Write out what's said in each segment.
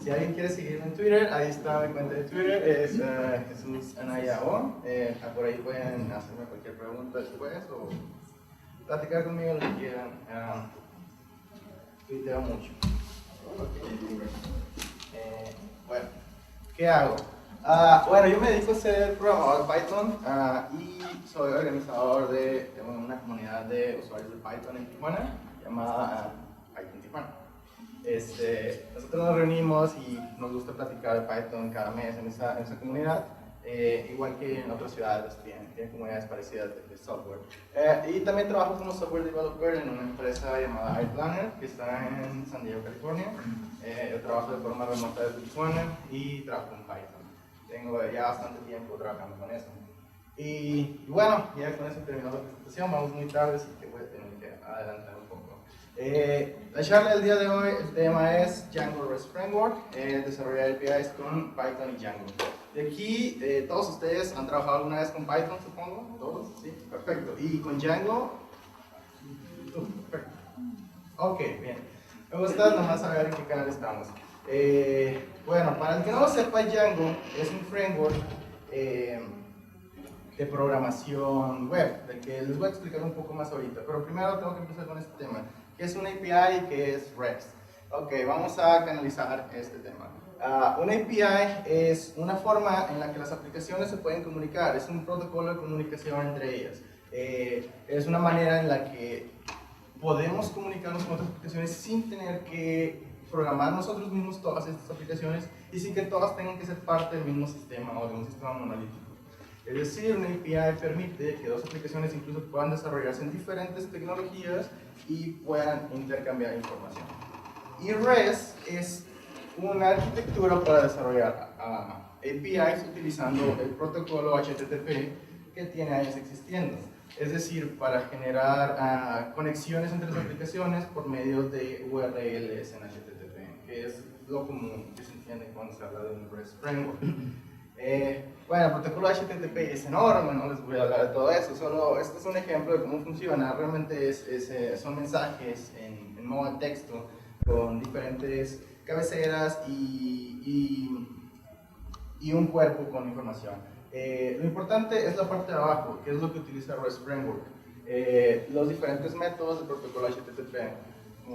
Si alguien quiere seguirme en Twitter, ahí está mi cuenta de Twitter, es Jesús Anaya O. Por ahí pueden hacerme cualquier pregunta después o platicar conmigo lo que quieran. Tuiteo mucho. Bueno, ¿qué hago? Bueno, yo me dedico a ser programador Python y soy organizador de una comunidad de usuarios de Python en Tijuana llamada Python Tijuana. Nosotros nos reunimos y nos gusta platicar de Python cada mes en esa comunidad, igual que en otras ciudades tienen comunidades parecidas de software. Y también trabajo como software developer en una empresa llamada iPlanner que está en San Diego, California. Yo trabajo de forma remota desde Tijuana y trabajo en Python. Tengo ya bastante tiempo trabajando con eso. Y bueno, ya con eso terminó la presentación, vamos muy tarde, así que voy a tener que adelantar un poco. La charla del día de hoy, el tema es Django REST Framework, desarrollar APIs con Python y Django. De aquí, todos ustedes han trabajado alguna vez con Python, supongo, ¿todos? Sí, perfecto. ¿Y con Django? Perfecto. Ok, bien. Me gusta nomás saber en qué canal estamos. Bueno, para el que no lo sepa, Django es un framework de programación web, del que les voy a explicar un poco más ahorita, pero primero tengo que empezar con este tema, que es una API y que es REST. Ok, vamos a canalizar este tema. Una API es una forma en la que las aplicaciones se pueden comunicar, es un protocolo de comunicación entre ellas. Es una manera en la que podemos comunicarnos con otras aplicaciones sin tener que programar nosotros mismos todas estas aplicaciones y sin que todas tengan que ser parte del mismo sistema o de un sistema monolítico. Es decir, una API permite que dos aplicaciones incluso puedan desarrollarse en diferentes tecnologías y puedan intercambiar información. Y REST es una arquitectura para desarrollar APIs utilizando el protocolo HTTP que tiene años existiendo. Es decir, para generar conexiones entre las aplicaciones por medio de URLs en HTTP, que es lo común que se entiende cuando se habla de un REST framework. Bueno, el protocolo HTTP es enorme, no les voy a hablar de todo eso, solo este es un ejemplo de cómo funciona. Realmente son mensajes en modo de texto con diferentes cabeceras y un cuerpo con información. Lo importante es la parte de abajo, que es lo que utiliza REST Framework. Los diferentes métodos del protocolo HTTP.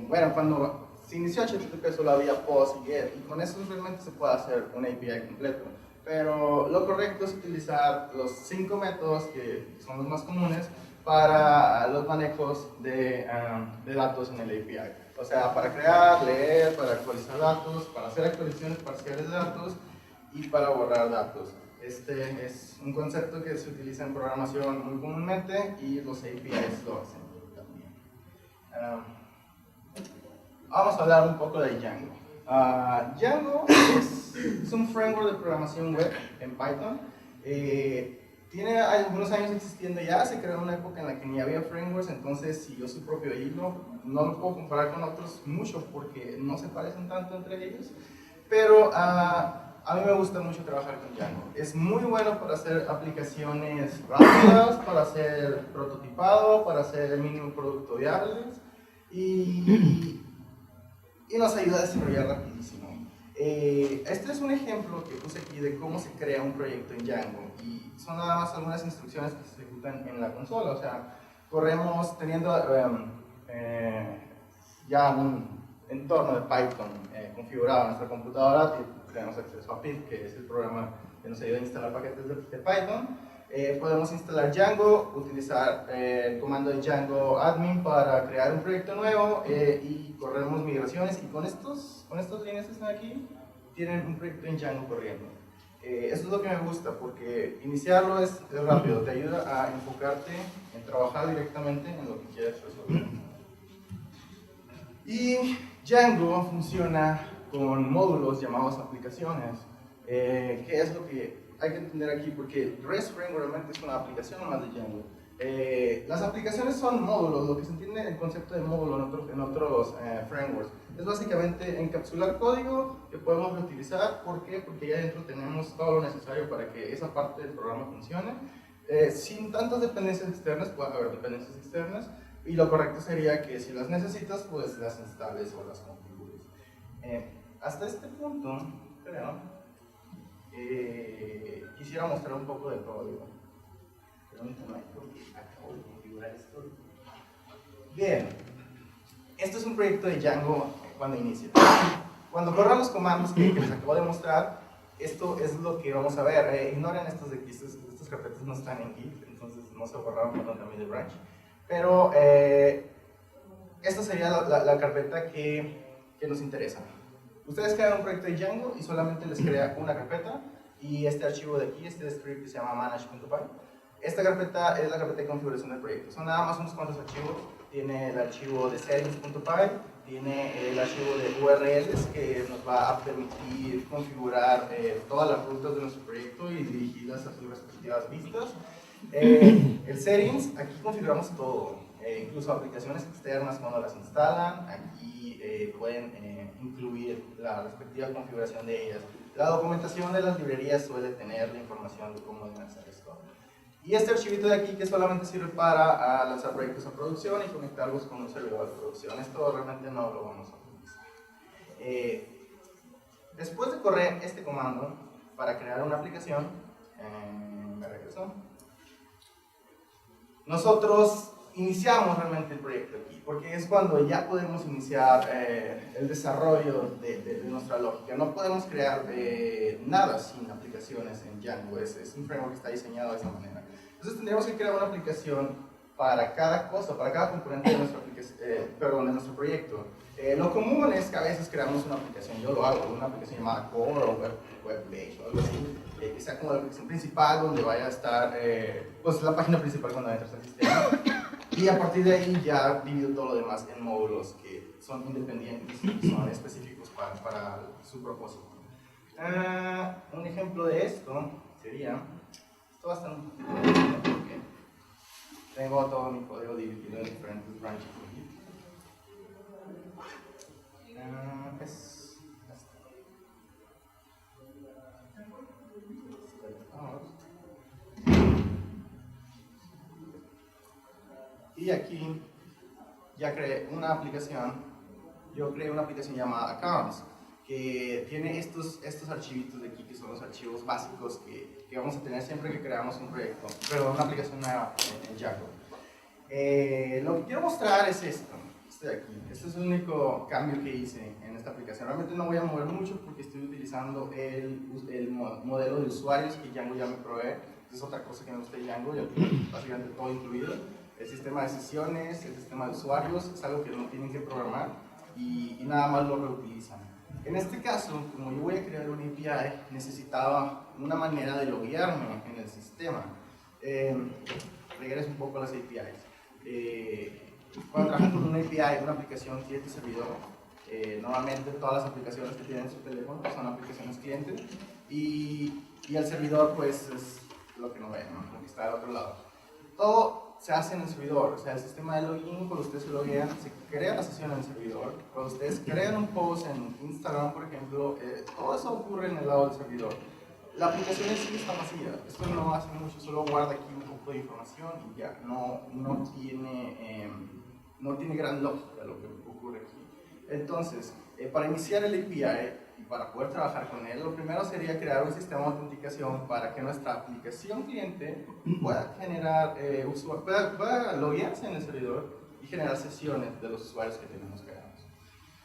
Bueno, cuando se inició HTTP solo había POST y GET, y con eso realmente se puede hacer un API completo. Pero lo correcto es utilizar los 5 métodos que son los más comunes para los manejos de datos en el API. O sea, para crear, leer, para actualizar datos, para hacer actualizaciones parciales de datos y para borrar datos. Este es un concepto que se utiliza en programación muy comúnmente y los APIs lo hacen también. Vamos a hablar un poco de Django. Django es un framework de programación web en Python. Tiene algunos años existiendo ya, se creó en una época en la que ni había frameworks, entonces siguió su propio hilo. No lo puedo comparar con otros mucho porque no se parecen tanto entre ellos, pero a mí me gusta mucho trabajar con Django. Es muy bueno para hacer aplicaciones rápidas, para hacer prototipado, para hacer el mínimo producto viables y nos ayuda a desarrollar rapidísimo. Este es un ejemplo que puse aquí de cómo se crea un proyecto en Django y son nada más algunas instrucciones que se ejecutan en la consola. O sea, corremos teniendo ya un entorno de Python configurado en nuestra computadora y tenemos acceso a Pip, que es el programa que nos ayuda a instalar paquetes de Python. Podemos instalar Django, utilizar el comando de Django admin para crear un proyecto nuevo y corremos migraciones y con estas líneas que están aquí tienen un proyecto en Django corriendo. Eso es lo que me gusta porque iniciarlo es rápido, te ayuda a enfocarte en trabajar directamente en lo que quieres resolver. Y Django funciona con módulos llamados aplicaciones, que es lo que hay que entender aquí porque REST Framework realmente es una aplicación más de Django. Las aplicaciones son módulos, lo que se entiende el concepto de módulo en otros frameworks. Es básicamente encapsular código que podemos reutilizar. ¿Por qué? Porque ya adentro tenemos todo lo necesario para que esa parte del programa funcione. Sin tantas dependencias externas, puede haber dependencias externas, y lo correcto sería que si las necesitas, pues las instales o las configures. Hasta este punto, creo, quisiera mostrar un poco del código. Permítanme, porque acabo de configurar esto. Bien, esto es un proyecto de Django cuando inicia. Cuando corran los comandos que les acabo de mostrar, esto es lo que vamos a ver. Ignoren estos de aquí, estos carpetas no están en Git, entonces no se borraron con también de branch. Pero esta sería la carpeta que nos interesa. Ustedes crean un proyecto de Django y solamente les crea una carpeta y este archivo de aquí, este script que se llama manage.py. Esta carpeta es la carpeta de configuración del proyecto. Son nada más unos cuantos archivos. Tiene el archivo de settings.py, tiene el archivo de URLs que nos va a permitir configurar todas las rutas de nuestro proyecto y dirigirlas a sus respectivas vistas. El settings, aquí configuramos todo, incluso aplicaciones externas cuando las instalan, aquí pueden incluir la respectiva configuración de ellas. La documentación de las librerías suele tener la información de cómo deben hacer esto. Y este archivito de aquí que solamente sirve para lanzar proyectos a producción y conectarlos con un servidor de producción. Esto realmente no lo vamos a utilizar. Después de correr este comando para crear una aplicación, me regreso. Nosotros iniciamos realmente el proyecto aquí, porque es cuando ya podemos iniciar el desarrollo de nuestra lógica. No podemos crear nada sin aplicaciones en Django, es un framework que está diseñado de esa manera. Entonces tendríamos que crear una aplicación para cada cosa, para cada componente de nuestro, de nuestro proyecto. Lo común es que a veces creamos una aplicación, yo lo hago, una aplicación llamada Core o Web Page o algo así, que sea como la aplicación principal donde vaya a estar pues la página principal cuando entras al sistema. Y a partir de ahí ya divido todo lo demás en módulos que son independientes y son específicos para su propósito. Un ejemplo de esto sería, esto va a estar un poquito porque tengo todo mi código dividido en diferentes branches. Y aquí ya creé una aplicación, yo creé una aplicación llamada Accounts, que tiene estos archivitos de aquí, que son los archivos básicos que vamos a tener siempre que creamos un proyecto, pero una aplicación nueva en Django. Lo que quiero mostrar es esto, este de aquí. Este es el único cambio que hice en esta aplicación. Realmente no voy a mover mucho porque estoy utilizando el modelo de usuarios que Django ya me provee. Es otra cosa que me gusta de Django, ya tiene básicamente todo incluido. El sistema de sesiones, el sistema de usuarios, es algo que no tienen que programar y nada más lo reutilizan. En este caso, como yo voy a crear una API, necesitaba una manera de loguearme en el sistema. Regreso un poco a las APIs. Cuando trabajan con una API, una aplicación cliente-servidor, normalmente todas las aplicaciones que tienen su teléfono son aplicaciones clientes y el servidor pues es lo que no ven, ¿no? Lo que está al otro lado. Todo se hace en el servidor, o sea, el sistema de login, cuando ustedes se loguean, se crea la sesión en el servidor. Cuando ustedes crean un post en Instagram, por ejemplo, todo eso ocurre en el lado del servidor. La aplicación en sí está vacía, esto no hace mucho, solo guarda aquí un poco de información y ya, no tiene gran lógica lo que ocurre aquí. Entonces, para iniciar el API y para poder trabajar con él, lo primero sería crear un sistema de autenticación para que nuestra aplicación cliente pueda generar pueda loguearse en el servidor y generar sesiones de los usuarios que tenemos creados.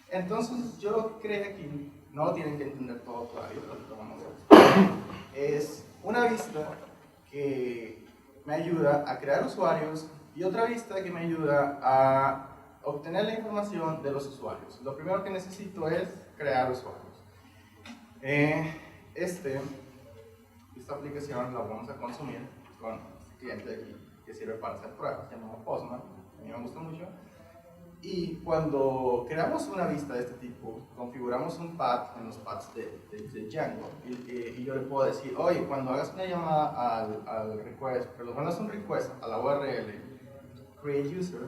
Entonces, yo lo que creé aquí, no lo tienen que entender todo todavía, pero lo vamos a ver. Es una vista que me ayuda a crear usuarios y otra vista que me ayuda a obtener la información de los usuarios. Lo primero que necesito es crear usuarios. Esta aplicación la vamos a consumir con este cliente de aquí que sirve para hacer pruebas, llamado Postman, a mí me gusta mucho. Y cuando creamos una vista de este tipo, configuramos un path en los paths de Django y yo le puedo decir, oye, cuando hagas una llamada al request, pero cuando hagas un request a la URL, create user,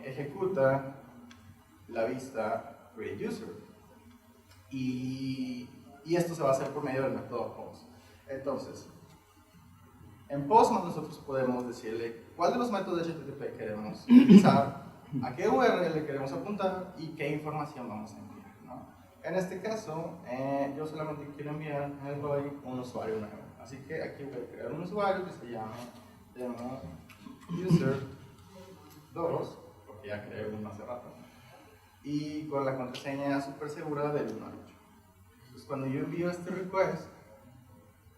ejecuta la vista create user. Y esto se va a hacer por medio del método post. Entonces, en Postman nosotros podemos decirle cuál de los métodos de HTTP queremos utilizar, a qué URL queremos apuntar y qué información vamos a enviar, ¿no? En este caso, yo solamente quiero enviar el body un usuario nuevo. Así que aquí voy a crear un usuario que se llame demo user 2, porque ya creé uno hace rato, y con la contraseña súper segura del 1 al 8. Entonces, cuando yo envío este request,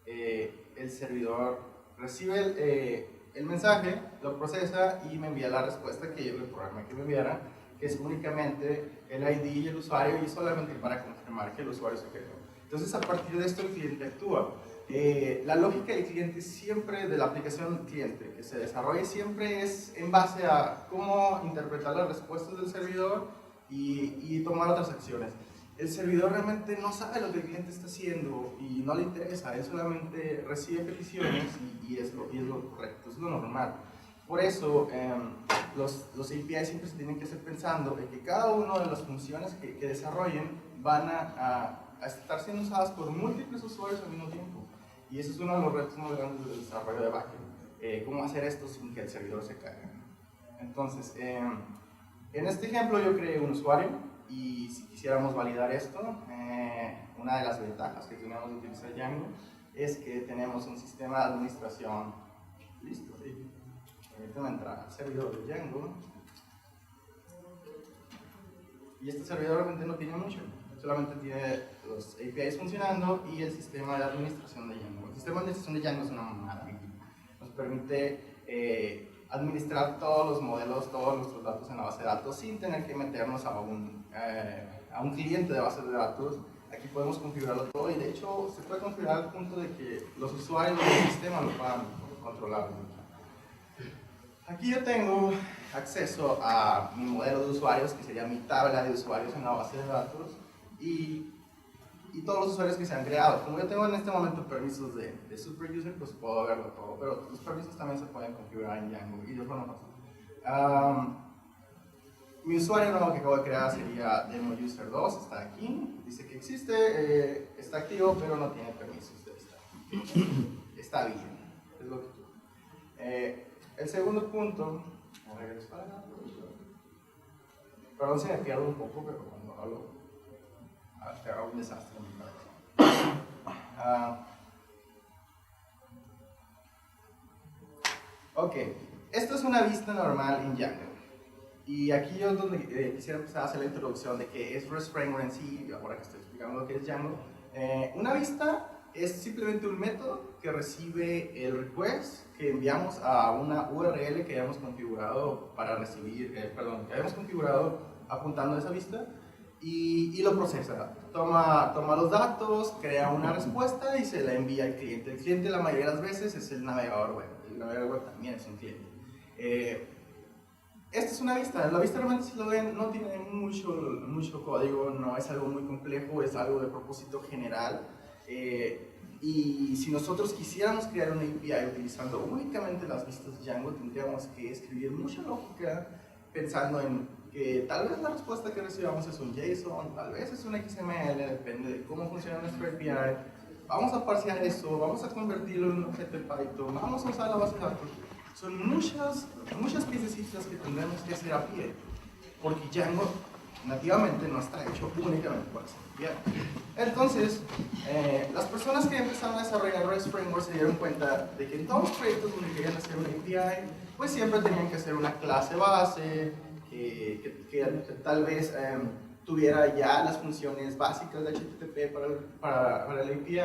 el servidor recibe el mensaje, lo procesa y me envía la respuesta que yo le programé que me enviara, que es únicamente el ID y el usuario, y solamente para confirmar que el usuario se creó. Entonces, a partir de esto, el cliente actúa. La lógica del cliente siempre, de la aplicación cliente que se desarrolla, siempre es en base a cómo interpretar las respuestas del servidor y tomar otras acciones. El servidor realmente no sabe lo que el cliente está haciendo y no le interesa, él solamente recibe peticiones y es lo correcto, es lo normal. Por eso, los APIs siempre se tienen que hacer pensando en que cada una de las funciones que desarrollen van a estar siendo usadas por múltiples usuarios al mismo tiempo. Y ese es uno de los retos más grandes del desarrollo de backend. Cómo hacer esto sin que el servidor se caiga. Entonces, en este ejemplo yo creé un usuario y si quisiéramos validar esto, una de las ventajas que tenemos de utilizar Django es que tenemos un sistema de administración listo. ¿Sí? Permíteme entrar al servidor de Django. Y este servidor realmente no tiene mucho, solamente tiene los APIs funcionando y el sistema de administración de Django. El sistema de administración de Django es una maravilla. Nos permite administrar todos los modelos, todos nuestros datos en la base de datos sin tener que meternos a un cliente de bases de datos. Aquí podemos configurarlo todo y de hecho se puede configurar al punto de que los usuarios del sistema lo puedan controlar. Aquí yo tengo acceso a mi modelo de usuarios, que sería mi tabla de usuarios en la base de datos, y todos los usuarios que se han creado. Como yo tengo en este momento permisos de super user, pues puedo verlo todo, pero los permisos también se pueden configurar en Django y los van a pasar. Mi usuario nuevo que acabo de crear sería demo user 2, está aquí, dice que existe, está activo, pero no tiene permisos de estar. Está bien, es lo que quiero. El segundo punto, perdón si me pierdo un poco, pero cuando hablo, te hago un desastre en mi cabeza. Ok, esto es una vista normal en Django. Y aquí yo es donde quisiera empezar a hacer la introducción de qué es REST Framework en sí, ahora que estoy explicando lo que es Django. Una vista es simplemente un método que recibe el request que enviamos a una URL que hayamos configurado para recibir, que hayamos configurado apuntando a esa vista y lo procesa. Toma los datos, crea una respuesta y se la envía al cliente. El cliente la mayoría de las veces es el navegador web. El navegador web también es un cliente. Esta es una vista. La vista realmente, si lo ven, no tiene mucho código, no es algo muy complejo, es algo de propósito general. Y si nosotros quisiéramos crear una API utilizando únicamente las vistas Django, tendríamos que escribir mucha lógica pensando en que tal vez la respuesta que recibamos es un JSON, tal vez es un XML, depende de cómo funciona nuestro API. Vamos a parsear eso, vamos a convertirlo en un objeto de Python, vamos a usar la base de datos. Son muchas piececitas que tendremos que hacer a pie, porque Django nativamente no está hecho únicamente para hacer API. Entonces, las personas que empezaron a desarrollar REST Framework se dieron cuenta de que en todos los proyectos donde querían hacer una API, pues siempre tenían que hacer una clase base, que tal vez tuviera ya las funciones básicas de HTTP para la API,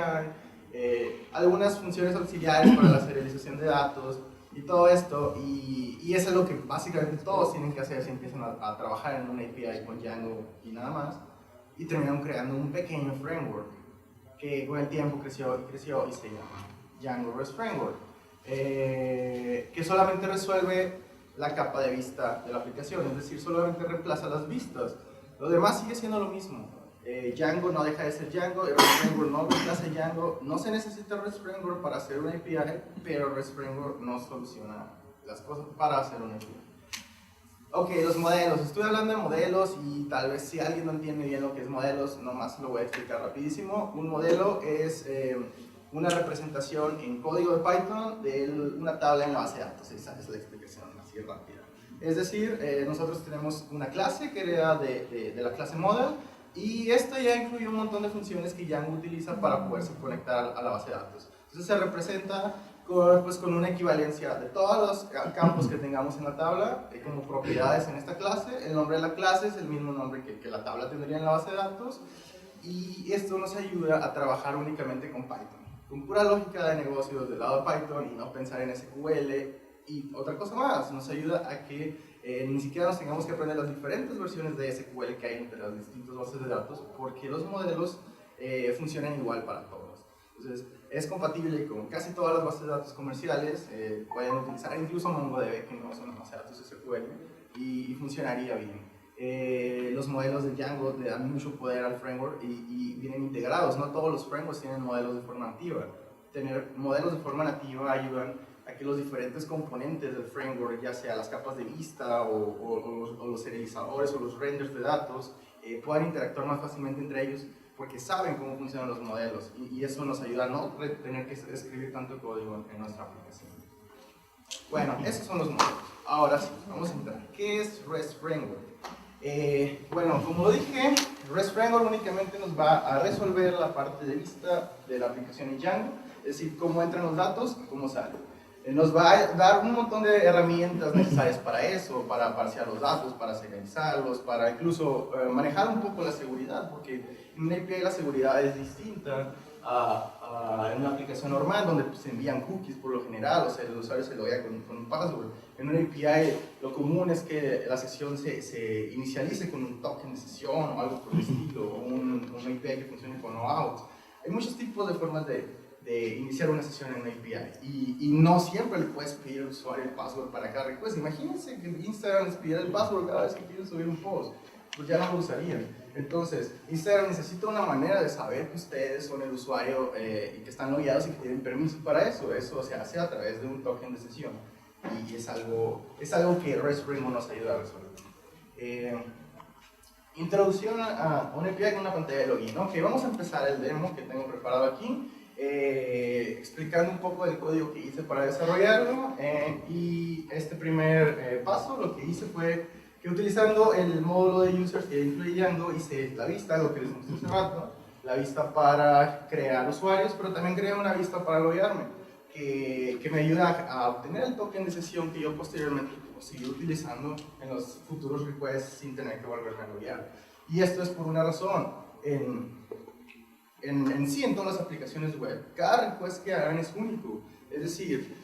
algunas funciones auxiliares para la serialización de datos y todo esto, y eso es lo que básicamente todos tienen que hacer si empiezan a trabajar en una API con Django y nada más, y terminaron creando un pequeño framework que con el tiempo creció y creció y se llama Django REST Framework, que solamente resuelve la capa de vista de la aplicación, es decir, solamente reemplaza las vistas. Lo demás sigue siendo lo mismo. Django no deja de ser Django, REST Framework no reemplaza Django, no se necesita REST Framework para hacer una API, pero REST Framework no soluciona las cosas para hacer una API. Ok, los modelos. Estoy hablando de modelos y tal vez si alguien no entiende bien lo que es modelos, nomás lo voy a explicar rapidísimo. Un modelo es una representación en código de Python de una tabla en la base de datos. Esa es la explicación así rápida. Es decir, nosotros tenemos una clase que hereda de la clase model. Y esto ya incluye un montón de funciones que Django utiliza para poderse conectar a la base de datos. Entonces se representa con una equivalencia de todos los campos que tengamos en la tabla como propiedades en esta clase. El nombre de la clase es el mismo nombre que la tabla tendría en la base de datos, y esto nos ayuda a trabajar únicamente con Python, con pura lógica de negocios del lado de Python y no pensar en SQL. Y otra cosa más, nos ayuda a que ni siquiera nos tengamos que aprender las diferentes versiones de SQL que hay entre las distintas bases de datos, porque los modelos funcionan igual para todos. Entonces, es compatible con casi todas las bases de datos comerciales, pueden utilizar incluso MongoDB, que no es una base de datos SQL, y funcionaría bien. Los modelos de Django le dan mucho poder al framework y vienen integrados. No todos los frameworks tienen modelos de forma nativa. Tener modelos de forma nativa ayudan a que los diferentes componentes del framework, ya sea las capas de vista o los serializadores o los renders de datos, puedan interactuar más fácilmente entre ellos, porque saben cómo funcionan los modelos, y eso nos ayuda a no tener que escribir tanto código en nuestra aplicación. Bueno, esos son los modelos. Ahora sí, vamos a entrar. ¿Qué es REST Framework? Bueno, como dije, REST Framework únicamente nos va a resolver la parte de vista de la aplicación en Django, es decir, cómo entran los datos, cómo salen. Nos va a dar un montón de herramientas necesarias para eso, para parsear los datos, para serializarlos, para incluso manejar un poco la seguridad, porque en una API la seguridad es distinta en una aplicación normal donde se envían cookies por lo general, o sea, el usuario se loguea con un password. En una API lo común es que la sesión se inicialice con un token de sesión o algo por el estilo, o una API que funcione con no-out. Hay muchos tipos de formas de iniciar una sesión en una API, y no siempre le puedes pedir al usuario el password para cada request. Imagínense que Instagram les pidiera el password cada vez que quieren subir un post, pues ya no lo usarían. Entonces, Instagram necesita una manera de saber que ustedes son el usuario y que están logueados y que tienen permiso para eso. Eso se hace a través de un token de sesión, y es algo que REST Framework nos ayuda a resolver. Introducción a una API con una pantalla de login. Ok, vamos a empezar el demo que tengo preparado aquí, explicando un poco del código que hice para desarrollarlo, y este primer paso lo que hice fue que, utilizando el módulo de users que incluye Django, hice la vista, lo que les mostré hace rato, la vista para crear usuarios, pero también creé una vista para loguearme, que me ayuda a obtener el token de sesión que yo posteriormente puedo seguir utilizando en los futuros requests sin tener que volverme a loguear. Y esto es por una razón. En sí, en todas las aplicaciones web, cada request que hagan es único. Es decir,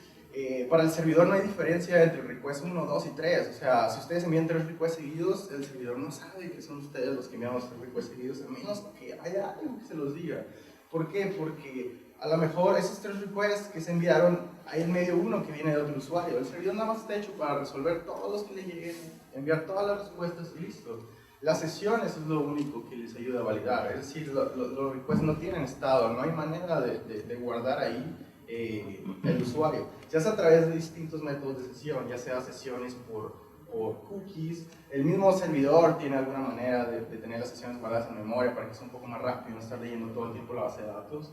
para el servidor no hay diferencia entre request 1, 2 y 3. O sea, si ustedes envían 3 requests seguidos, el servidor no sabe que son ustedes los que envían los 3 requests seguidos, a menos que haya algo que se los diga. ¿Por qué? Porque a lo mejor esos 3 requests que se enviaron, hay en medio uno que viene de otro usuario. El servidor nada más está hecho para resolver todos los que le lleguen, enviar todas las respuestas y listo. Las sesiones es lo único que les ayuda a validar, es decir, los requests no tienen estado, no hay manera de guardar ahí el usuario, ya sea a través de distintos métodos de sesión, ya sea sesiones por cookies. El mismo servidor tiene alguna manera de tener las sesiones guardadas en memoria para que sea un poco más rápido y no estar leyendo todo el tiempo la base de datos.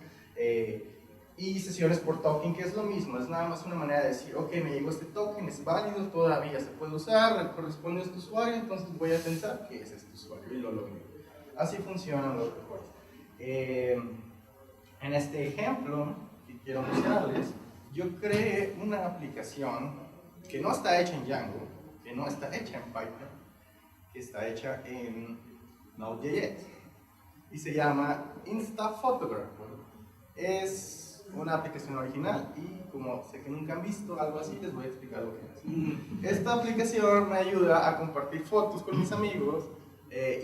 Y sesiones por token, que es lo mismo, es nada más una manera de decir, ok, me llegó este token, es válido, todavía se puede usar, corresponde a este usuario, entonces voy a pensar que es este usuario y lo logueo. Así funcionan los requests. En este ejemplo que quiero mostrarles, yo creé una aplicación que no está hecha en Django, que no está hecha en Python, que está hecha en Node.js, y se llama InstaPhotograph. Es una aplicación original, y como sé que nunca han visto algo así, les voy a explicar lo que es. Esta aplicación me ayuda a compartir fotos con mis amigos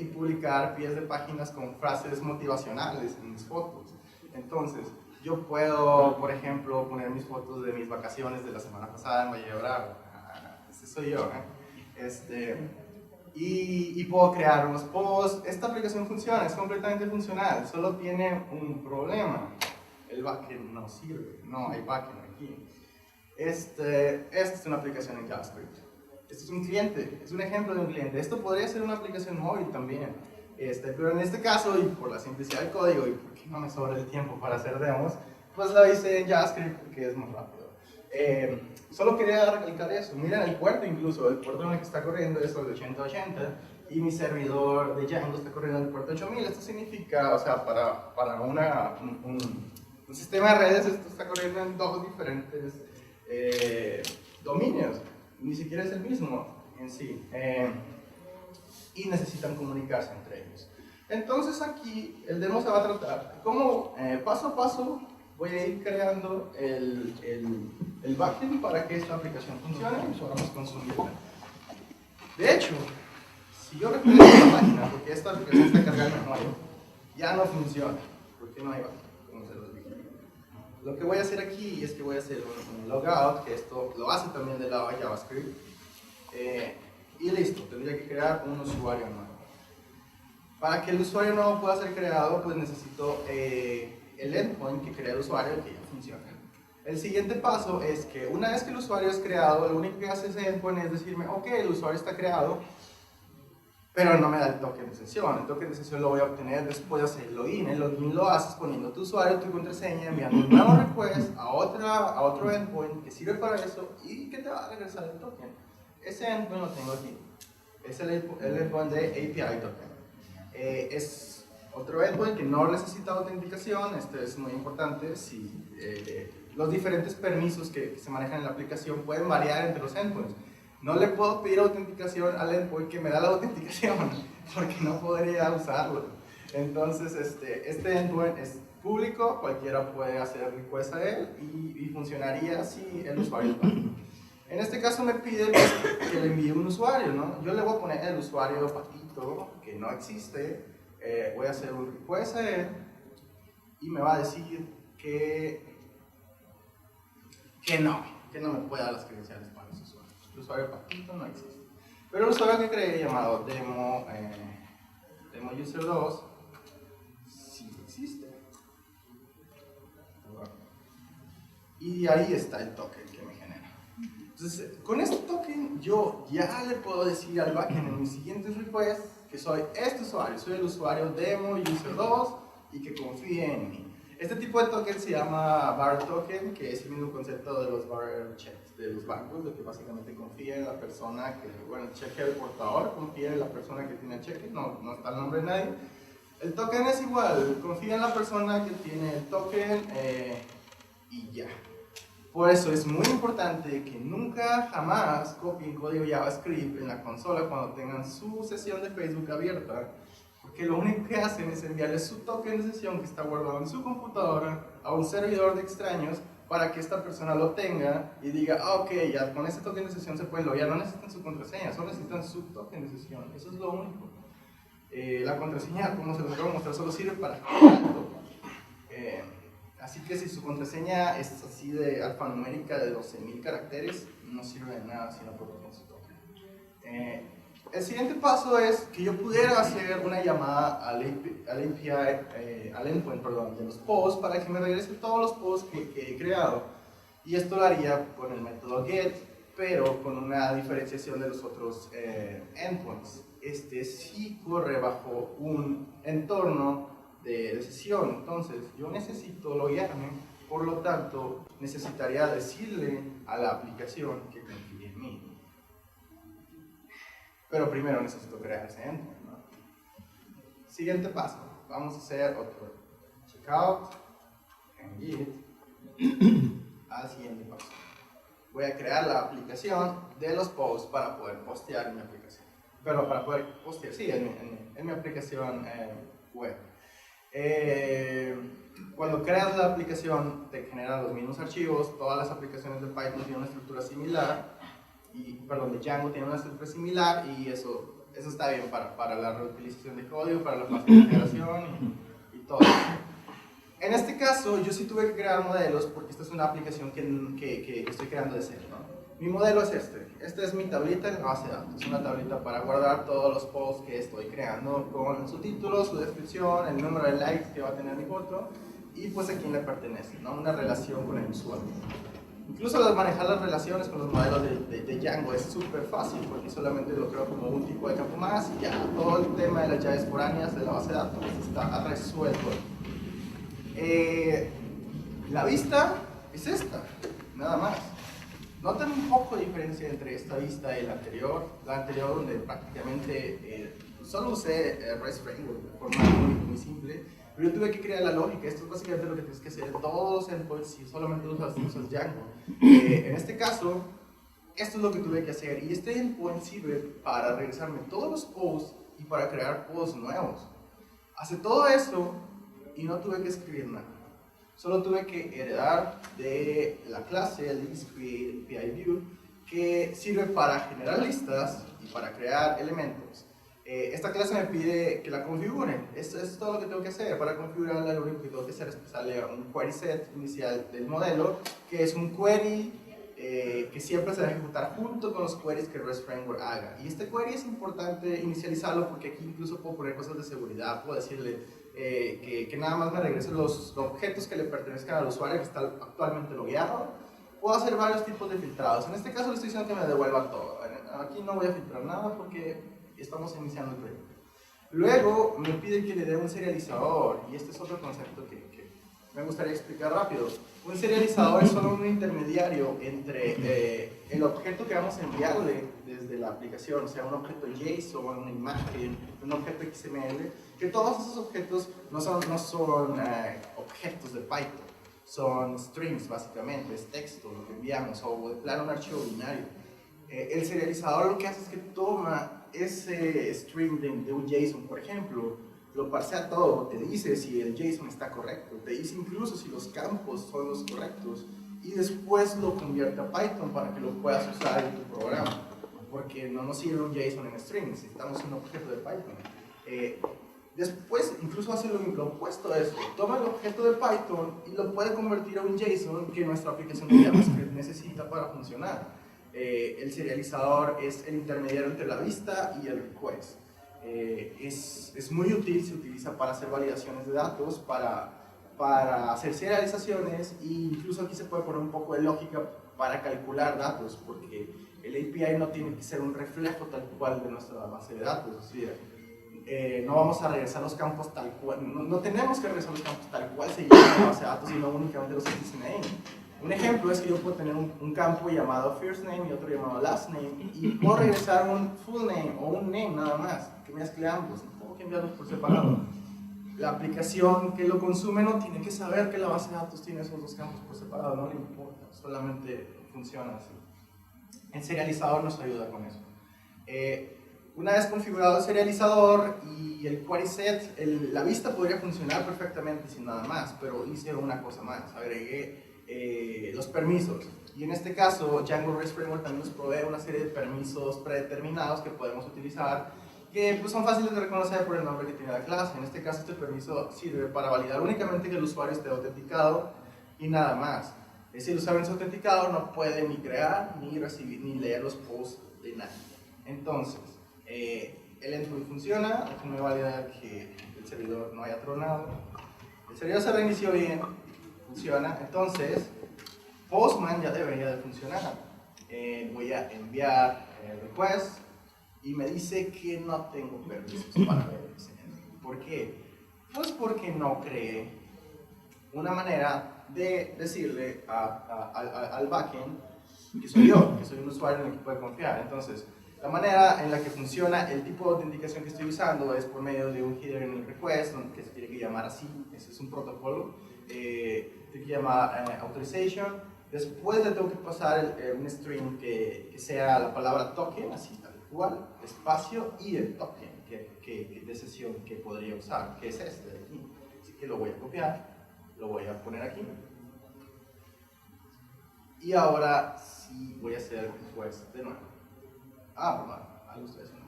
y publicar pies de páginas con frases motivacionales en mis fotos. Entonces, yo puedo, por ejemplo, poner mis fotos de mis vacaciones de la semana pasada en Valle de Bravo. Ese soy yo, y puedo crear unos posts. Esta aplicación funciona, es completamente funcional, solo tiene un problema: el backend no sirve, no hay backend aquí. Esta es una aplicación en JavaScript. Este es un cliente, es un ejemplo de un cliente. Esto podría ser una aplicación móvil también, pero en este caso, y por la simplicidad del código y porque no me sobra el tiempo para hacer demos, pues la hice en JavaScript porque es más rápido. Solo quería recalcar eso. Miren el puerto incluso, el puerto en el que está corriendo es el de 8080 y mi servidor de Django está corriendo en el puerto 8000. Esto significa, o sea, para un sistema de redes, esto está corriendo en dos diferentes dominios. Ni siquiera es el mismo en sí. Y necesitan comunicarse entre ellos. Entonces aquí el demo se va a tratar como paso a paso voy a ir creando el backend para que esta aplicación funcione y podamos consumirla. De hecho, si yo recuerdo la página, porque esta aplicación está cargada en memoria, ya no funciona, porque no hay backend, como se los dije. Lo que voy a hacer aquí es que voy a hacer un logout, que esto lo hace también del lado de JavaScript, y listo, tendría que crear un usuario nuevo. Para que el usuario nuevo pueda ser creado, pues necesito el endpoint que crea el usuario que ya funciona. El siguiente paso es que una vez que el usuario es creado, lo único que hace ese endpoint es decirme, ok, el usuario está creado, pero no me da el token de sesión. El token de sesión lo voy a obtener después de hacer el login. El login lo haces poniendo tu usuario, tu contraseña, enviando un nuevo request a otro endpoint que sirve para eso y que te va a regresar el token. Ese endpoint lo tengo aquí. Es el endpoint de API token. Es otro endpoint que no necesita autenticación. Esto es muy importante. Si los diferentes permisos que se manejan en la aplicación pueden variar entre los endpoints. No le puedo pedir autenticación al endpoint que me da la autenticación, porque no podría usarlo. Entonces, este endpoint es público, cualquiera puede hacer request a él y funcionaría si el usuario es válido. En este caso me pide que le envíe un usuario, ¿no? Yo le voy a poner el usuario Patito, que no existe. Voy a hacer un request a él y me va a decir que no me puede dar las credenciales para ese usuario. El usuario Patito no existe. Pero el usuario que creé llamado demo user 2 sí existe. Y ahí está el token que me genera. Entonces, con este token yo ya le puedo decir al backend en mis siguientes requests que soy este usuario, soy el usuario demo user 2 y que confíe en mí. Este tipo de token se llama bar token, que es el mismo concepto de los bar checks de los bancos, de que básicamente confía en la persona que, bueno, el cheque del portador confía en la persona que tiene el cheque, no está el nombre de nadie. El token es igual, confía en la persona que tiene el token y ya. Por eso es muy importante que nunca jamás copien código JavaScript en la consola cuando tengan su sesión de Facebook abierta, porque lo único que hacen es enviarle su token de sesión que está guardado en su computadora a un servidor de extraños para que esta persona lo tenga y diga, ah, ok, ya con ese token de sesión se puede loguear, no necesitan su contraseña, solo necesitan su token de sesión, eso es lo único. La contraseña, como se los voy a mostrar, solo sirve para así que si su contraseña es así de alfanumérica de 12.000 caracteres, no sirve de nada si no proporciona su token. El siguiente paso es que yo pudiera hacer una llamada al endpoint, de los posts para que me regrese todos los posts que he creado. Y esto lo haría con el método get, pero con una diferenciación de los otros endpoints. Este sí corre bajo un entorno de sesión, entonces yo necesito loguearme, por lo tanto necesitaría decirle a la aplicación que confíe en mí. Pero primero necesito crear ese endpoint, ¿no? Siguiente paso, vamos a hacer otro checkout en Git al siguiente paso. Voy a crear la aplicación de los posts para poder postear en mi aplicación. Pero para poder postear, sí, en mi aplicación web. Cuando creas la aplicación te genera los mismos archivos. Todas las aplicaciones de Python tienen una estructura similar de Django tiene una estructura similar y eso está bien para la reutilización de código, para la fácil integración y todo. En este caso yo sí tuve que crear modelos porque esta es una aplicación que estoy creando de cero, ¿no? Mi modelo es esta es mi tablita en la base de datos, es una tablita para guardar todos los posts que estoy creando con su título, su descripción, el número de likes que va a tener mi foto y pues a quién le pertenece, ¿no? Una relación con el usuario. Incluso manejar las relaciones con los modelos de Django es súper fácil porque solamente lo creo como un tipo de campo más y ya todo el tema de las llaves foráneas de la base de datos está resuelto. La vista es esta, nada más. Notan un poco de diferencia entre esta vista y la anterior donde prácticamente solo usé REST Framework de forma muy simple, pero yo tuve que crear la lógica. Esto es básicamente lo que tienes que hacer en todos los endpoints si solamente usas Django. En este caso, esto es lo que tuve que hacer, y este endpoint sirve para regresarme todos los posts y para crear posts nuevos. Hace todo esto y no tuve que escribir nada. Solo tuve que heredar de la clase listCreateAPIView, que sirve para generar listas y para crear elementos. Esta clase me pide que la configure. Esto es todo lo que tengo que hacer. Para configurarla, lo único que tengo que hacer es pasarle un query set inicial del modelo, que es un query que siempre se va a ejecutar junto con los queries que REST Framework haga. Y este query es importante inicializarlo porque aquí incluso puedo poner cosas de seguridad. Puedo decirle que nada más me regrese los objetos que le pertenezcan al usuario que está actualmente logueado. Puedo hacer varios tipos de filtrados. En este caso le estoy diciendo que me devuelva todo. Aquí no voy a filtrar nada porque estamos iniciando el proyecto. Luego me pide que le dé un serializador, y este es otro concepto que me gustaría explicar rápido. Un serializador es solo un intermediario entre el objeto que vamos a enviarle desde la aplicación, o sea, un objeto JSON, una imagen, un objeto XML, que todos esos objetos no son objetos de Python, son strings básicamente, es texto lo que enviamos, o de plano un archivo binario. El serializador lo que hace es que toma ese string de un JSON, por ejemplo, lo parsea todo, te dice si el JSON está correcto, te dice incluso si los campos son los correctos, y después lo convierte a Python para que lo puedas usar en tu programa, porque no nos sirve un JSON en string, necesitamos un objeto de Python. Después incluso hace lo opuesto a eso, toma el objeto de Python y lo puede convertir a un JSON que nuestra aplicación de JavaScript necesita para funcionar. El serializador es el intermediario entre la vista y el request. Es muy útil, se utiliza para hacer validaciones de datos, para hacer serializaciones, e incluso aquí se puede poner un poco de lógica para calcular datos, porque el API no tiene que ser un reflejo tal cual de nuestra base de datos. O sea, no vamos a regresar los campos tal cual, no tenemos que regresar los campos tal cual se llama la base de datos, sino únicamente los XName. Un ejemplo es que yo puedo tener un campo llamado first name y otro llamado last name, y puedo regresar un full name o un name nada más, que mezcle ambos, no tengo que enviarlos por separado. La aplicación que lo consume no tiene que saber que la base de datos tiene esos dos campos por separado, no le importa, solamente funciona así. El serializador nos ayuda con eso. Una vez configurado el serializador y el query set, la vista podría funcionar perfectamente sin nada más, pero hice una cosa más, agregué los permisos, y en este caso Django REST Framework también nos provee una serie de permisos predeterminados que podemos utilizar, que pues, son fáciles de reconocer por el nombre que tiene la clase. En este caso este permiso sirve para validar únicamente que el usuario esté autenticado y nada más. Si el usuario no es autenticado no puede ni crear, ni recibir, ni leer los posts de nadie. Entonces, el endpoint funciona, déjenme validar que el servidor no haya tronado. El servidor se reinició bien, funciona. Entonces, Postman ya debería de funcionar. Voy a enviar el request y me dice que no tengo permisos para ver ese endpoint. ¿Por qué? Pues porque no creé una manera de decirle al backend que soy yo, que soy un usuario en el que puede confiar. Entonces, la manera en la que funciona el tipo de autenticación que estoy usando es por medio de un header en el request, que se tiene que llamar así. Ese es un protocolo. Tiene que llamar authorization. Después le tengo que pasar un string que sea la palabra token, así tal cual, espacio, y el token de sesión que podría usar, que es este de aquí. Así que lo voy a copiar, lo voy a poner aquí. Y ahora sí voy a hacer el request de nuevo. Bueno, algo estoy haciendo.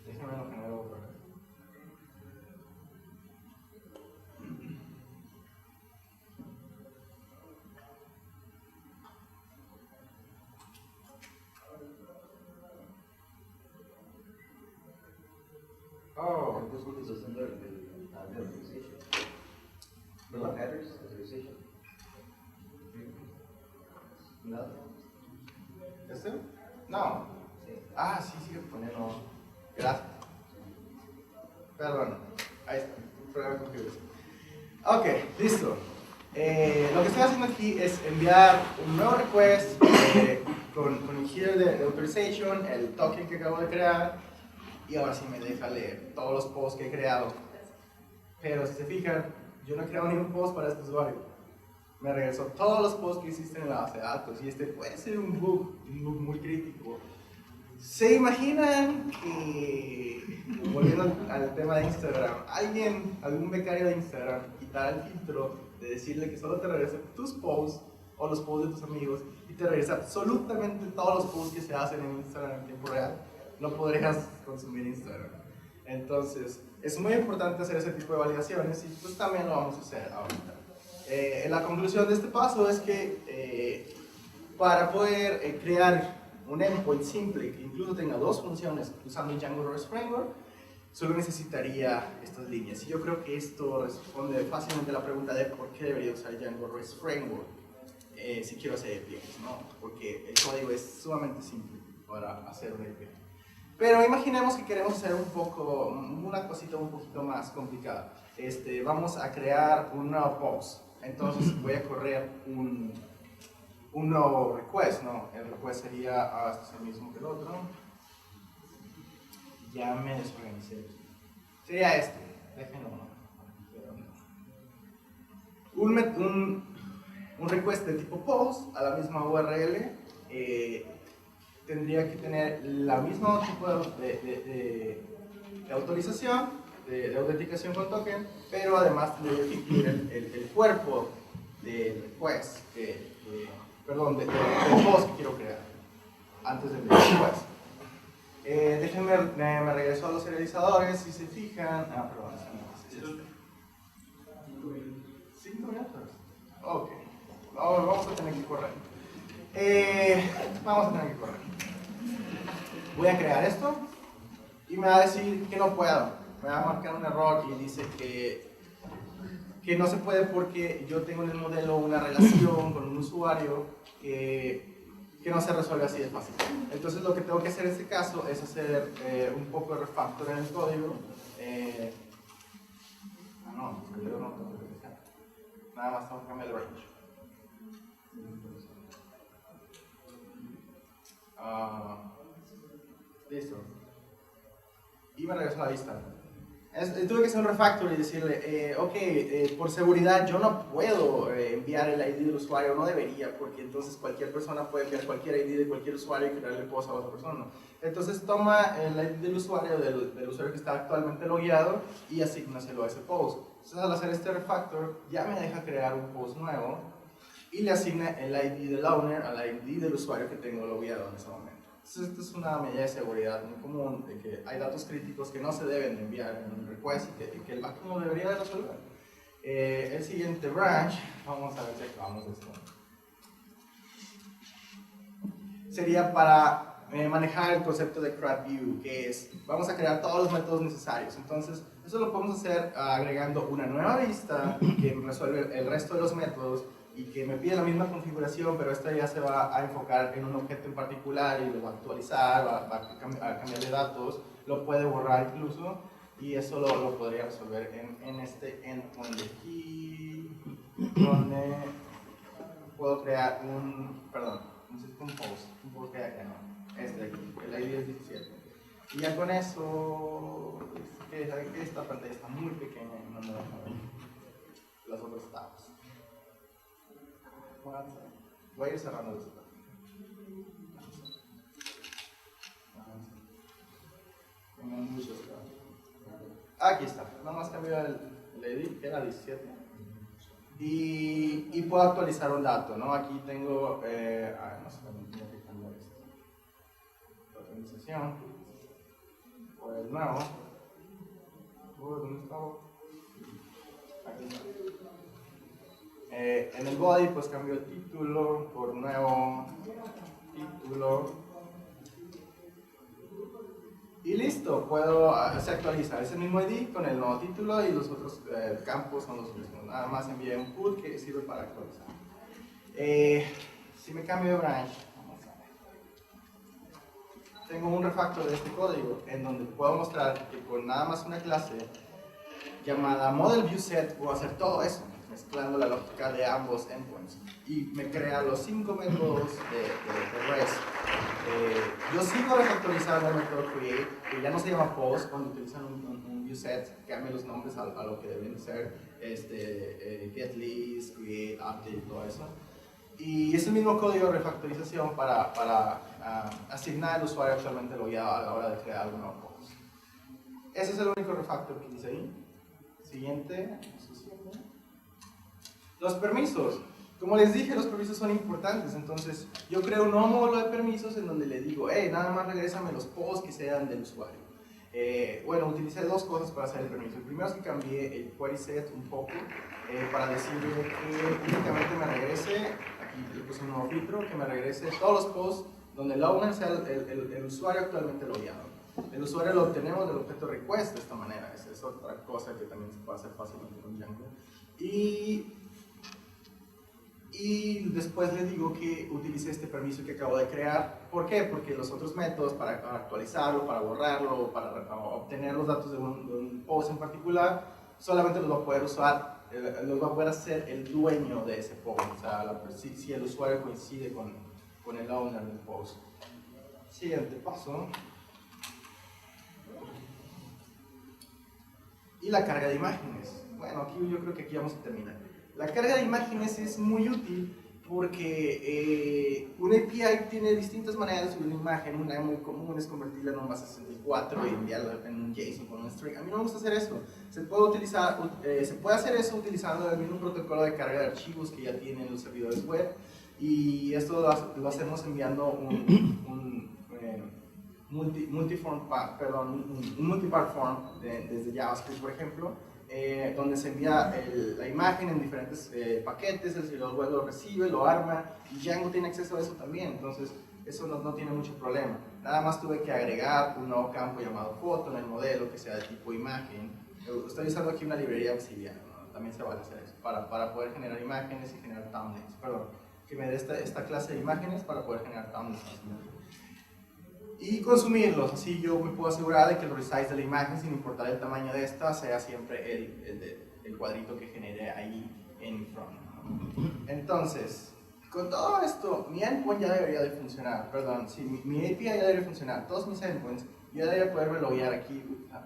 Déjame lo genero otra vez. This one is a similar authorization. ¿Verdad? Headers, authorization. ¿No? ¿Este? No. Sí. Sí, sigue poniendo. Gracias. Perdón, ahí está, prueba de configuración. Ok, listo. Lo que estoy haciendo aquí es enviar un nuevo request con el header de authorization, el token que acabo de crear, y ahora sí me deja leer todos los posts que he creado. Pero si se fijan, yo no he creado ningún post para este usuario. Me regresó todos los posts que existen en la base de datos, y este puede ser un bug muy crítico. ¿Se imaginan que, volviendo al tema de Instagram, algún becario de Instagram, quitara el filtro de decirle que solo te regrese tus posts o los posts de tus amigos y te regresa absolutamente todos los posts que se hacen en Instagram en tiempo real? No podrías consumir Instagram. Entonces, es muy importante hacer ese tipo de validaciones y pues también lo vamos a hacer ahorita. La conclusión de este paso es que para poder crear un endpoint simple que incluso tenga dos funciones usando Django REST Framework, solo necesitaría estas líneas. Y yo creo que esto responde fácilmente a la pregunta de por qué debería usar Django REST Framework si quiero hacer APIs, ¿no? Porque el código es sumamente simple para hacer un API. Pero imaginemos que queremos hacer una cosita un poquito más complicada. Vamos a crear un nuevo post. Entonces voy a correr un nuevo request, ¿no? El request sería, este es el mismo que el otro. Ya me desorganicé. Sería este, déjenlo. Un request de tipo post a la misma URL tendría que tener la misma tipo de autorización, de autenticación con token, pero además tendría que incluir el cuerpo del request, del post que quiero crear antes del request. Déjenme, me regreso a los serializadores. Si se fijan, perdón, es 5 minutos. Ok, vamos a tener que correr. Voy a crear esto y me va a decir que no puedo. Me va a marcar un error y dice que no se puede porque yo tengo en el modelo una relación con un usuario que no se resuelve así de fácil. Entonces lo que tengo que hacer en este caso es hacer un poco de refactor en el código. Nada más tengo que cambiar el range. Listo. Y me regreso a la vista. Tuve que hacer un refactor y decirle, por seguridad yo no puedo enviar el ID del usuario, no debería, porque entonces cualquier persona puede enviar cualquier ID de cualquier usuario y crearle post a otra persona. Entonces toma el ID del usuario que está actualmente logueado y asignaselo a ese post. Entonces al hacer este refactor ya me deja crear un post nuevo y le asigna el ID del owner al ID del usuario que tengo logueado en ese momento. Entonces, esta es una medida de seguridad muy común de que hay datos críticos que no se deben de enviar en un request y que el backend no debería de resolver. El siguiente branch, vamos a ver si acabamos esto. Sería para manejar el concepto de CRUD-View, que es, vamos a crear todos los métodos necesarios. Entonces, eso lo podemos hacer agregando una nueva vista que resuelve el resto de los métodos y que me pide la misma configuración, pero esta ya se va a enfocar en un objeto en particular y lo va a actualizar, va a cambiarle datos, lo puede borrar incluso, y eso lo podría resolver en este endpoint de aquí, donde puedo crear un post que hay acá, no, este de aquí, el ID es 17. Y ya con eso, saben que esta pantalla está muy pequeña y no me deja ver los otros tabs. Voy a ir cerrando esto. Aquí está, nada más cambio el ID, que era 17. Y puedo actualizar un dato, ¿no? Aquí tengo, no sé, tengo que cambiar esto. La organización, por el nuevo. ¿Dónde estaba? Aquí está. En el body pues cambio el título por nuevo título y listo, se actualiza ese mismo ID con el nuevo título y los otros campos son los mismos, nada más envié un put que sirve para actualizar. Si me cambio de branch, vamos a ver. tengo un refactor de este código en donde puedo mostrar que con nada más una clase llamada ModelViewSet puedo hacer todo eso, mezclando la lógica de ambos endpoints. Y me crea los 5 métodos de REST. Yo sigo refactorizando el método create, que ya no se llama post cuando utilizan un viewSet, cambia los nombres a lo que deben de ser, getList, create, update, todo eso. Y es el mismo código de refactorización para asignar al usuario actualmente logueado a la hora de crear algún nuevo post. Ese es el único refactor que hice ahí. Siguiente. Los permisos. Como les dije, los permisos son importantes, entonces yo creo un nuevo módulo de permisos en donde le digo, hey, nada más regrésame los posts que sean del usuario. Bueno, utilicé dos cosas para hacer el permiso. El primero es que cambié el query set un poco para decirle que únicamente me regrese, aquí le puse un nuevo filtro, que me regrese todos los posts donde el owner sea el usuario actualmente logueado. El usuario lo obtenemos del objeto request de esta manera, esa es otra cosa que también se puede hacer fácilmente con Django. Y después le digo que utilice este permiso que acabo de crear. ¿Por qué? Porque los otros métodos para actualizarlo, para borrarlo, para obtener los datos de un post en particular, solamente los va a poder usar, los va a poder hacer el dueño de ese post, o sea, si el usuario coincide con el owner del post. Siguiente paso. Y la carga de imágenes. Bueno, aquí yo creo que aquí vamos a terminar. La carga de imágenes es muy útil porque una API tiene distintas maneras de subir una imagen. Una muy común es convertirla en un base 64 y enviarla en un JSON con un string. A mí no me gusta hacer eso. Se puede hacer eso utilizando el mismo protocolo de carga de archivos que ya tienen los servidores web. Y esto lo hacemos enviando un multipart form desde JavaScript, por ejemplo, donde se envía la imagen en diferentes paquetes, el servidor web lo recibe, lo arma, y Django tiene acceso a eso también, entonces eso no tiene mucho problema. Nada más tuve que agregar un nuevo campo llamado foto en el modelo que sea de tipo imagen. Estoy usando aquí una librería auxiliar, ¿no? También se vale hacer eso, para poder generar imágenes y generar thumbnails, que me dé esta clase de imágenes para poder generar thumbnails y consumirlos. Así yo me puedo asegurar de que el resize de la imagen, sin importar el tamaño de esta, sea siempre el cuadrito que genere ahí en front. Entonces, con todo esto, mi endpoint ya debería de funcionar, perdón, sí, mi API ya debería funcionar, todos mis endpoints, yo ya debería poderme loguear aquí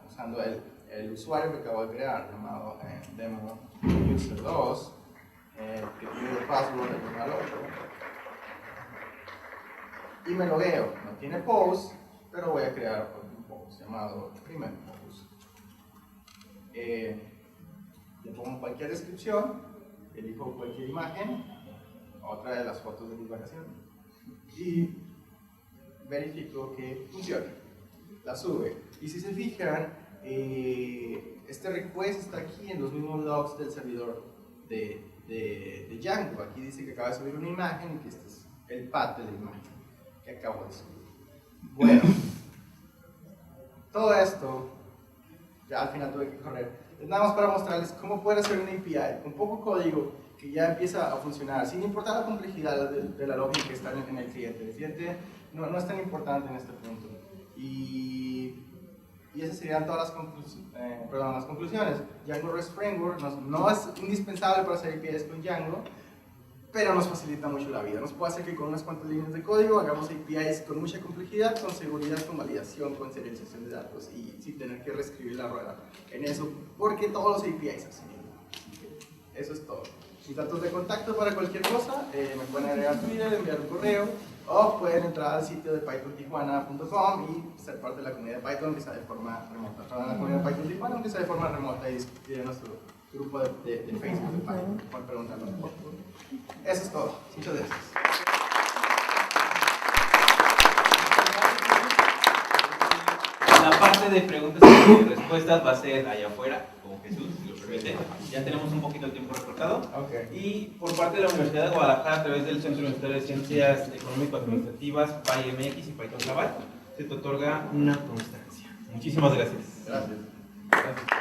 usando el usuario que acabo de crear, llamado demo user2, que tiene el password del uno al otro. Y me logueo, no tiene post, pero voy a crear un post llamado primer post. Le pongo cualquier descripción, elijo cualquier imagen, otra de las fotos de mis vacaciones, y verifico que funciona. La sube. Y si se fijan, este request está aquí en los mismos logs del servidor de Django. Aquí dice que acaba de subir una imagen y que este es el path de la imagen que acabo de subir. Bueno, todo esto, ya al final tuve que correr, es nada más para mostrarles cómo pueden hacer una API con poco código que ya empieza a funcionar, sin importar la complejidad de la lógica que está en el cliente. El cliente no es tan importante en este punto. Y esas serían todas las conclusiones. Django REST Framework no es indispensable para hacer APIs con Django, pero nos facilita mucho la vida. Nos puede hacer que con unas cuantas líneas de código hagamos APIs con mucha complejidad, con seguridad, con validación, con serialización de datos y sin tener que reescribir la rueda en eso, porque todos los APIs hacen. Eso es todo. Mis datos de contacto para cualquier cosa, me pueden agregar a Twitter, enviar un correo, o pueden entrar al sitio de pythontijuana.com y ser parte de la comunidad de Python, aunque sea de forma remota. Entrar a la comunidad de Python Tijuana, aunque sea de forma remota, y discutir en nuestro grupo de Facebook de Python. Pueden preguntarnos. Eso es todo. Muchas gracias. La parte de preguntas y respuestas va a ser allá afuera, con Jesús, si lo permite. Ya tenemos un poquito de tiempo recortado. Okay. Y por parte de la Universidad de Guadalajara, a través del Centro Universitario de Ciencias Económico-Administrativas, PyMX y Python Cabal, se te otorga una constancia. Muchísimas gracias. Gracias. Gracias.